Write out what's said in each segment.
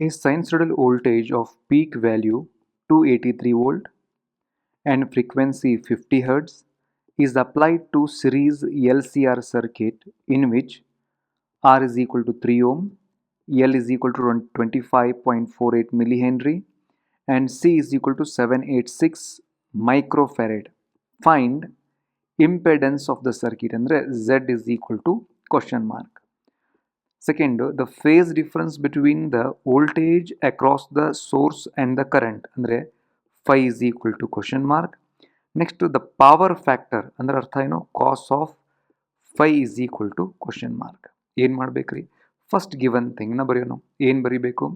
A sinusoidal voltage of peak value 283 volt and frequency 50 Hz is applied to series LCR circuit in which R is equal to 3 ohm, L is equal to 25.48 millihenry and C is equal to 786 microfarad. Find impedance of the circuit andre Z is equal to question mark. Second, the phase difference between the voltage across the source and the current andre phi is equal to question mark. Next, the power factor ಅಂದ್ರೆ ಅರ್ಥ ಏನು cos of phi is equal to question mark. ಏನು ಮಾಡಬೇಕ್ರಿ first given thing ನ ಬರೆಯೋಣ. ಏನು ಬರಿಬೇಕು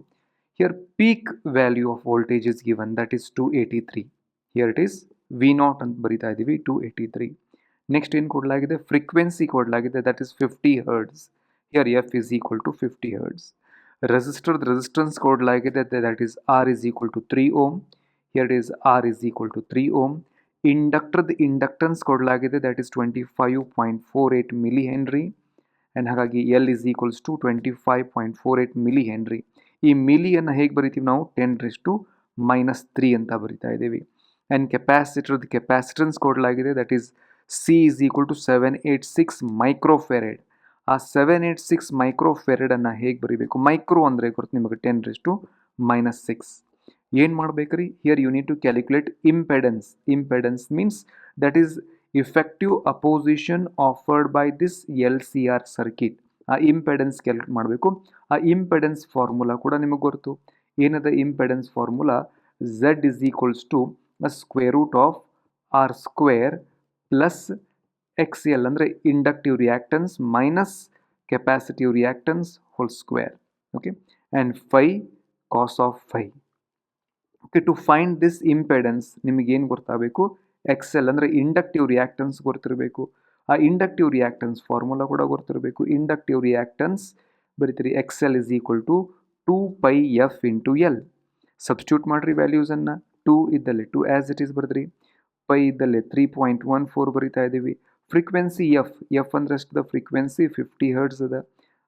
here peak value of voltage is given that is 283. Here it is V naught ಅಂತ ಬರಿತಾ ಇದ್ದೀವಿ 283. ನೆಕ್ಸ್ಟ್ ಏನು ಕೊಡಲಾಗಿದೆ ಫ್ರೀಕ್ವೆನ್ಸಿ ಕೊಡಲಾಗಿದೆ that is 50 hertz. Here f is equal to 50 hertz. Resistor the resistance ಕೊಡಲಾಗಿದೆ that is R is equal to 3 ohm. Here it is R is equal to 3 ohm. Inductor the inductance ಕೊಡಲಾಗಿದೆ that is 25.48 millihenry and ಹಾಗಾಗಿ L is equals to 25.48 millihenry. ಈ ಮಿಲಿಯನ್ನು ಹೇಗೆ ಬರಿತೀವಿ ನಾವು 10⁻³ ಅಂತ ಬರಿತಾ ಇದ್ದೀವಿ. and capacitor the capacitance ಕೊಡಲಾಗಿದೆ that is C is equal to 786 microfarad. ಆ 786 ಮೈಕ್ರೋಫೆರಡ್ ಅನ್ನು ಹೇಗೆ ಬರೀಬೇಕು ಮೈಕ್ರೋ ಅಂದರೆ ಗೊತ್ತು ನಿಮಗೆ 10⁻⁻6. ಏನು ಮಾಡಬೇಕ್ರಿ here you need to calculate impedance. Impedance means that is effective opposition offered by this LCR circuit. ಆ ಇಂಪೆಡೆನ್ಸ್ ಕ್ಯಾಲ್ಕುಲೇಟ್ ಮಾಡಬೇಕು. ಆ ಇಂಪೆಡೆನ್ಸ್ ಫಾರ್ಮುಲಾ ಕೂಡ ನಿಮಗೆ ಗೊತ್ತು. ಏನದ impedance formula Z is equals to square root of R square plus XL ಅಂದರೆ inductive reactance minus capacitive reactance whole square. Okay and phi cos of phi. Okay to find this impedance ನಿಮಗೇನು ಗೊತ್ತಾಗಬೇಕು XL ಅಂದರೆ inductive reactance ಗೊತ್ತಿರಬೇಕು. ಆ inductive reactance formula ಕೂಡ ಗೊತ್ತಿರಬೇಕು. Inductive reactance ಬರೀತೀರಿ XL is equal to 2πf into L. Substitute ಮಾಡಿರಿ ವ್ಯಾಲ್ಯೂಸನ್ನು. 2 ಇದ್ದಲ್ಲಿ 2 ಆ್ಯಸ್ ಇಟ್ ಈಸ್ ಬರೆದ್ರಿ. ಪೈ ಇದ್ದಲ್ಲಿ 3.14 ಬರಿತಾ ಇದ್ದೀವಿ. ಫ್ರೀಕ್ವೆನ್ಸಿ ಎಫ್ ಅಂದ್ರೆ ಎಷ್ಟು ದ ಫ್ರೀಕ್ವೆನ್ಸಿ 50 ಹರ್ಟ್ಸ್ ಅದ.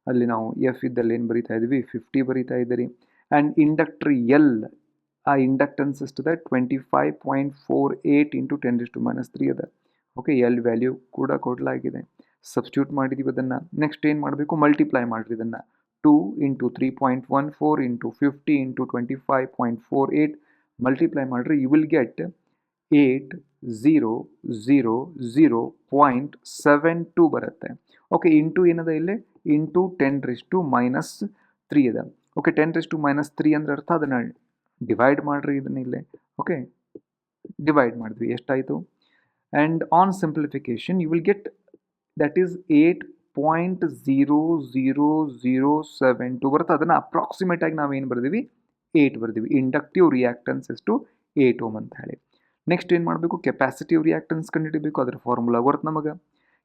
ಅಲ್ಲಿ ನಾವು ಎಫ್ ಇದ್ದಲ್ಲಿ ಏನು ಬರಿತಾ ಇದ್ದೀವಿ 50 ಬರಿತಾ ಇದ್ದೀರಿ. ಆ್ಯಂಡ್ ಇಂಡಕ್ಟರ್ ಎಲ್ ಆ ಇಂಡಕ್ಟನ್ಸ್ ಎಷ್ಟದ 25.48 ಇಂಟು 10⁻³ ಅದ. ಓಕೆ ಎಲ್ ವ್ಯಾಲ್ಯೂ ಕೂಡ ಕೊಡಲಾಗಿದೆ. ಸಬ್ಸ್ಟ್ಯೂಟ್ ಮಾಡಿದ್ದೀವಿ ಅದನ್ನು. ನೆಕ್ಸ್ಟ್ ಏನು ಮಾಡಬೇಕು ಮಲ್ಟಿಪ್ಲೈ ಮಾಡಿರಿ ಇದನ್ನು. 2 ಇಂಟು 3.14 ಇಂಟು 50 ಇಂಟು 25.48 ಮಲ್ಟಿಪ್ಲೈ ಮಾಡಿರಿ ಯು ವಿಲ್ ಗೆಟ್ 8000.72 ಬರುತ್ತೆ. ಓಕೆ ಇಂಟು ಏನದ ಇಲ್ಲಿ ಇಂಟು 10⁻³ ಅದ. ಓಕೆ 10⁻³ ಅಂದ್ರೆ ಅರ್ಥ ಅದನ್ನು ಡಿವೈಡ್ ಮಾಡಿರಿ ಇದನ್ನ ಇಲ್ಲೇ. ಓಕೆ ಡಿವೈಡ್ ಮಾಡಿದ್ವಿ ಎಷ್ಟಾಯಿತು. And on simplification you will get that is 8.00072 ಬರುತ್ತೆ. ಅದನ್ನು ಅಪ್ರಾಕ್ಸಿಮೇಟ್ ಆಗಿ ನಾವೇನು ಬರ್ದೀವಿ 8 ಬರ್ದೀವಿ. ಇಂಡಕ್ಟಿವ್ ರಿಯಾಕ್ಟನ್ಸ್ ಎಷ್ಟು 8 ಓಮ್ ಅಂತ ಹೇಳಿ. ನೆಕ್ಸ್ಟ್ ಏನು ಮಾಡಬೇಕು ಕೆಪಾಸಿಟಿವ್ ರಿಯಾಕ್ಟನ್ಸ್ ಕಂಡುಹಿಡಿಬೇಕು. ಅದರ ಫಾರ್ಮುಲಾ ಬರುತ್ತೆ ನಮಗೆ.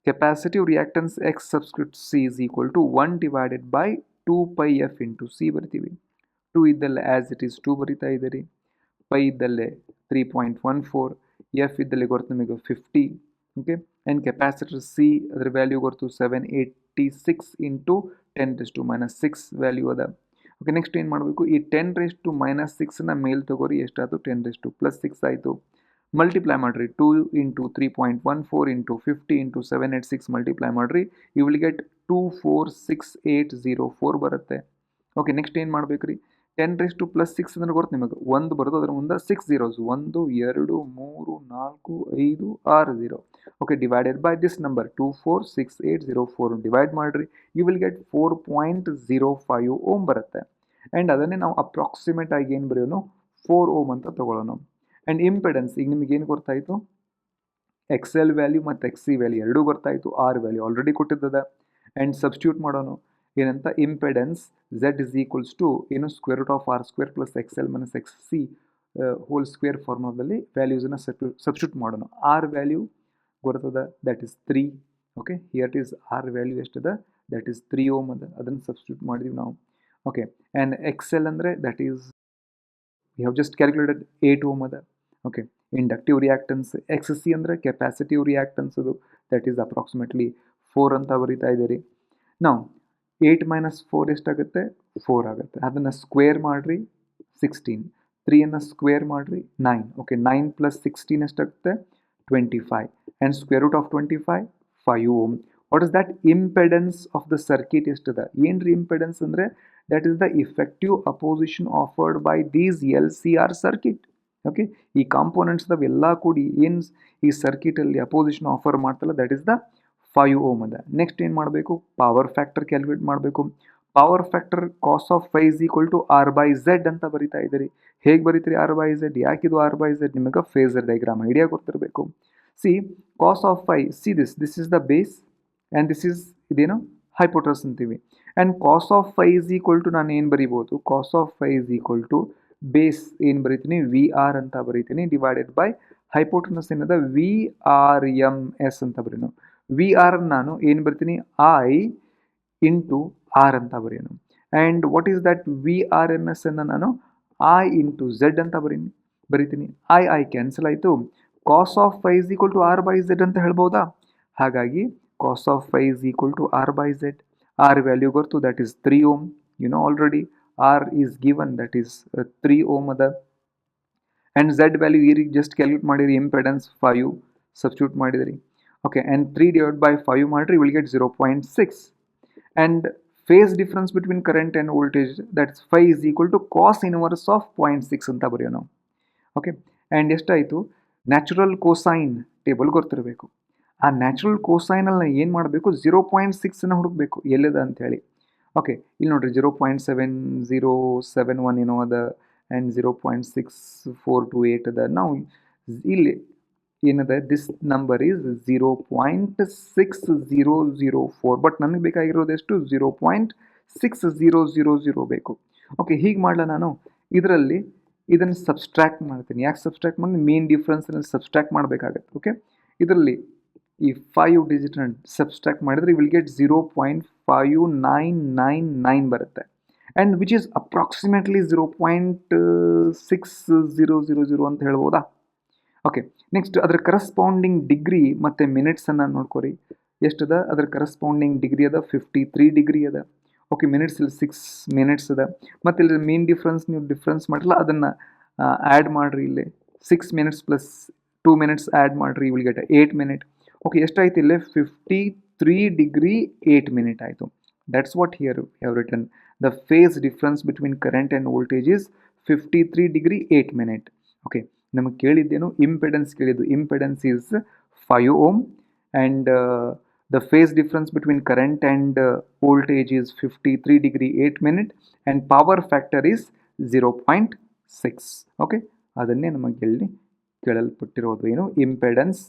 Capacitive reactance x subscript c is equal to 1/2πf into c ಬರ್ತೀವಿ. 2 ಇದ್ದಲ್ಲೇ ಆ್ಯಸ್ ಇಟ್ ಈಸ್ 2 ಬರಿತಾ ಇದ್ದೀರಿ. ಪೈ ಇದ್ದಲ್ಲೇ 3.14 ಎಫ್ ಇದ್ದಲ್ಲಿ ಗೊತ್ತು ನಿಮಗೆ 50. ಓಕೆ ಆ್ಯಂಡ್ ಕೆಪಾಸಿಟರ್ ಸಿ ಅದರ ವ್ಯಾಲ್ಯೂ ಗೊತ್ತು 786 ಇಂಟು 10⁻⁶ ವ್ಯಾಲ್ಯೂ ಅದ. ಓಕೆ ನೆಕ್ಸ್ಟ್ ಏನು ಮಾಡಬೇಕು ಈ 10⁻⁻6ನ ಮೇಲೆ ತಗೋರಿ ಎಷ್ಟಾಯಿತು 10⁻+6 ಆಯಿತು. ಮಲ್ಟಿಪ್ಲೈ ಮಾಡಿರಿ 2 ಇಂಟು 3.14 ಇಂಟು 50 ಇಂಟು 786 ಮಲ್ಟಿಪ್ಲೈ ಮಾಡಿರಿ ಯು ವಿಲ್ ಗೆಟ್ 246804 ಬರುತ್ತೆ. ಓಕೆ ನೆಕ್ಸ್ಟ್ ಏನು ಮಾಡಬೇಕು ರೀ 10⁻+6 ಅಂದ್ರೆ ಗೊತ್ತು ನಿಮಗೆ 1 ಬರೋದು ಅದರ ಮುಂದೆ 6 zeros 1 2 3 4 5 6 0. Okay divided by this number 246804 divide ಮಾಡಿರಿ ಯು ವಿಲ್ ಗೆಟ್ 4.05 ಓಮ್ ಬರುತ್ತೆ. ಆ್ಯಂಡ್ ಅದನ್ನೇ ನಾವು ಅಪ್ರಾಕ್ಸಿಮೇಟ್ ಆಗಿ ಏನು ಬರೆಯೋನು 4 ಓಮ್ ಅಂತ ತೊಗೊಳ್ಳೋಣ. ಆ್ಯಂಡ್ ಇಂಪೆಡೆನ್ಸ್ ಈಗ ನಿಮಗೇನು ಗೊತ್ತಾಯಿತು XL ವ್ಯಾಲ್ಯೂ ಮತ್ತು XC ವ್ಯಾಲ್ಯೂ ಎರಡೂ ಗೊತ್ತಾಯಿತು. R ವ್ಯಾಲ್ಯೂ ಆಲ್ರೆಡಿ ಕೊಟ್ಟಿದ್ದದ. ಆ್ಯಂಡ್ ಸಬ್ಸ್ಟ್ಯೂಟ್ ಮಾಡೋಣ ಏನಂತ impedance Z is equals to ಏನು square root of R square plus XL minus XC whole square ಫಾರ್ಮುಲಾದಲ್ಲಿ ವ್ಯಾಲ್ಯೂಸನ್ನು ಸಬ್ಸ್ಟ್ಯೂಟ್ ಮಾಡೋಣ. R ವ್ಯಾಲ್ಯೂ ಗೊತ್ತದ that is 3. Okay here is R value ಎಷ್ಟದ that is 3 ohm ಅದ. ಅದನ್ನು ಸಬ್ಸ್ಟ್ಯೂಟ್ ಮಾಡಿದ್ವಿ ನಾವು. ಓಕೆ ಆ್ಯಂಡ್ XL ಅಂದರೆ that is we have just calculated 8 ohm ಅದ. ಓಕೆ ಇಂಡಕ್ಟಿವ್ ರಿಯಾಕ್ಟನ್ಸ್ XC ಅಂದರೆ ಕೆಪಾಸಿಟಿವ್ ರಿಯಾಕ್ಟನ್ಸ್ ಅದು ದಟ್ ಈಸ್ ಅಪ್ರಾಕ್ಸಿಮೇಟ್ಲಿ 4 ಅಂತ ಬರಿತಾ ಇದ್ದೀರಿ. ನಾವು 8 ಮೈನಸ್ 4 ಎಷ್ಟಾಗುತ್ತೆ? 4 ಆಗುತ್ತೆ. ಅದನ್ನು ಸ್ಕ್ವೇರ್ ಮಾಡಿರಿ 16. 3ಯನ್ನು ಸ್ಕ್ವೇರ್ ಮಾಡಿರಿ 9. ಓಕೆ, 9 ಪ್ಲಸ್ 16 ಎಷ್ಟಾಗುತ್ತೆ? 25. And square root of 25 5 ohm. What is that? Impedance of the circuit ಎಷ್ಟಿದೆ? ಏನು ರೀ ಇಂಪೆಡೆನ್ಸ್ ಅಂದರೆ that is the effective opposition offered by these LCR circuit. Okay, ಈ ಕಾಂಪೋನೆಂಟ್ಸ್ ಎಲ್ಲ ಕೂಡಿ ಏನು ಈ ಸರ್ಕಿಟಲ್ಲಿ ಅಪೋಸಿಷನ್ ಆಫರ್ ಮಾಡ್ತಲ್ಲ ದಟ್ ಈಸ್ ದ 5 ಓಮ್ ಅದ. ನೆಕ್ಸ್ಟ್ ಏನು ಮಾಡಬೇಕು? ಪವರ್ ಫ್ಯಾಕ್ಟರ್ ಕ್ಯಾಲ್ಕುಲೇಟ್ ಮಾಡಬೇಕು. Power factor cos of phi is equal to R/Z ಅಂತ ಬರಿತಾ ಇದ್ದೀರಿ. ಹೇಗೆ ಬರೀತೀರಿ R/Z? ಯಾಕಿದು R/Z? ನಿಮಗೆ ಫೇಸರ್ ಡಯಾಗ್ರಾಮ್ ಐಡಿಯಾ ಗೊತ್ತಿರಬೇಕು. See cos of phi, see this is the base and this is ಇದೇನು ಹೈಪೋಟಸ್ ಅಂತೀವಿ. And cos of phi is equal to ನಾನು ಏನು ಬರಿಬೋದು? Cos of phi is equal to base ಏನು ಬರಿತೀನಿ? VR ಅಂತ ಬರಿತೀನಿ ಡಿವೈಡೆಡ್ ಬೈ ಹೈಪೋಟನಸ್ ಏನದ VRMS ಅಂತ ಬರೀನು. VR ನಾನು ಏನು ಬರ್ತೀನಿ? I ಇಂಟು R ಅಂತ ಬರೆಯೋನು. And what is that VRMS ಅನ್ನು ನಾನು I ಇಂಟು Z ಅಂತ ಬರಿತೀನಿ. I ಕ್ಯಾನ್ಸಲ್ ಆಯಿತು. Cos of phi is equal to R/Z ಅಂತ ಹೇಳ್ಬೋದಾ? ಹಾಗಾಗಿ cos of phi is equal to R/Z. R value ಗೊತ್ತು, that is 3 ohm. You know already R is given, that is 3 ohm ಅದ. And Z value ಈ ರೀತಿ just calculate ಮಾಡಿರಿ, impedance 5 substitute ಮಾಡಿದಿರಿ. Okay, and 3 divide by 5 ಮಾಡಿರಿ, will get 0.6. And phase difference between current and voltage that's five is equal to cos inverse of 0.6 ಅಂತ ಬರೆಯೋ ನಾವು. Okay, and ಎಷ್ಟಾಯಿತು? ನ್ಯಾಚುರಲ್ ಕೋಸೈನ್ ಟೇಬಲ್ ಗೊತ್ತಿರಬೇಕು. ಆ ನ್ಯಾಚುರಲ್ ಕೋಸೈನಲ್ಲಿ ಏನು ಮಾಡಬೇಕು? 0.6 ಹುಡುಕಬೇಕು ಎಲ್ಲಿದೆ ಅಂಥೇಳಿ. ಓಕೆ, ಇಲ್ಲಿ ನೋಡಿರಿ 0.7071 ಏನೋ ಅದ, ಆ್ಯಂಡ್ 0.6428 ಅದ. ನಾವು ಇಲ್ಲಿ ಏನದ? This number is 0.6004. ಬಟ್ ನನಗೆ ಬೇಕಾಗಿರೋದು ಎಷ್ಟು? 0.6000 ಬೇಕು. ಓಕೆ, ಹೀಗೆ ಮಾಡಲ ನಾನು ಇದರಲ್ಲಿ ಇದನ್ನು ಸಬ್ಸ್ಟ್ರ್ಯಾಕ್ಟ್ ಮಾಡ್ತೀನಿ. ಯಾಕೆ ಸಬ್ಸ್ಟ್ರ್ಯಾಕ್ಟ್ ಮಾಡಿ? ಮೇನ್ ಡಿಫ್ರೆನ್ಸನ್ನು ಸಬ್ಸ್ಟ್ರ್ಯಾಕ್ಟ್ ಮಾಡಬೇಕಾಗತ್ತೆ. ಓಕೆ, ಇದರಲ್ಲಿ ಈ 5 ಡಿಜಿಟ್ನ ಸಬ್ಸ್ಟ್ರ್ಯಾಕ್ಟ್ ಮಾಡಿದರೆ ವಿಲ್ ಗೆಟ್ 0.5999 ಬರುತ್ತೆ. ಆ್ಯಂಡ್ ವಿಚ್ ಈಸ್ ಅಪ್ರಾಕ್ಸಿಮೇಟ್ಲಿ 0.6000 ಅಂತ ಹೇಳ್ಬೋದಾ? ಓಕೆ, ನೆಕ್ಸ್ಟ್ ಅದರ ಕರಸ್ಪಾಂಡಿಂಗ್ ಡಿಗ್ರಿ ಮತ್ತು ಮಿನಿಟ್ಸನ್ನು ನೋಡ್ಕೊರಿ. ಎಷ್ಟದ? ಅದರ ಕರಸ್ಪಾಂಡಿಂಗ್ ಡಿಗ್ರಿ ಅದ 53 ಡಿಗ್ರಿ ಅದ. ಓಕೆ, ಮಿನಿಟ್ಸ್ ಇಲ್ಲಿ 6 ಮಿನಿಟ್ಸ್ ಅದ. ಮತ್ತು ಇಲ್ಲಿ ಮೇನ್ ಡಿಫ್ರೆನ್ಸ್ ನೀವು ಡಿಫ್ರೆನ್ಸ್ ಮಾಡಿರಲ್ಲ, ಅದನ್ನು ಆ್ಯಡ್ ಮಾಡಿರಿ. ಇಲ್ಲಿ 6 ಮಿನಿಟ್ಸ್ ಪ್ಲಸ್ 2 ಮಿನಿಟ್ಸ್ ಆ್ಯಡ್ ಮಾಡಿರಿ, ವಿಲ್ ಗೆಟ್ 8 ಮಿನಿಟ್. ಓಕೆ, ಎಷ್ಟಾಯ್ತು ಇಲ್ಲಿ? 53 ಡಿಗ್ರಿ 8 ಮಿನಿಟ್ ಆಯಿತು. That's what here have written. The phase difference between current and voltage is 53 degree 8 minute. Okay, ನಮಗೆ ಕೇಳಿದ್ದೇನು? ಇಂಪೆಡೆನ್ಸ್ ಕೇಳಿದ್ದು. Impedance is 5 ohm and the phase difference between current and voltage is 53 degree 8 minute and power factor is 0.6. okay, ಅದನ್ನೇ ನಮಗೆ ಇಲ್ಲಿ ಕೇಳಲ್ಪಟ್ಟಿರೋದು ಏನು? Impedance,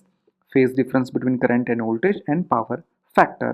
phase difference between current and voltage and power factor.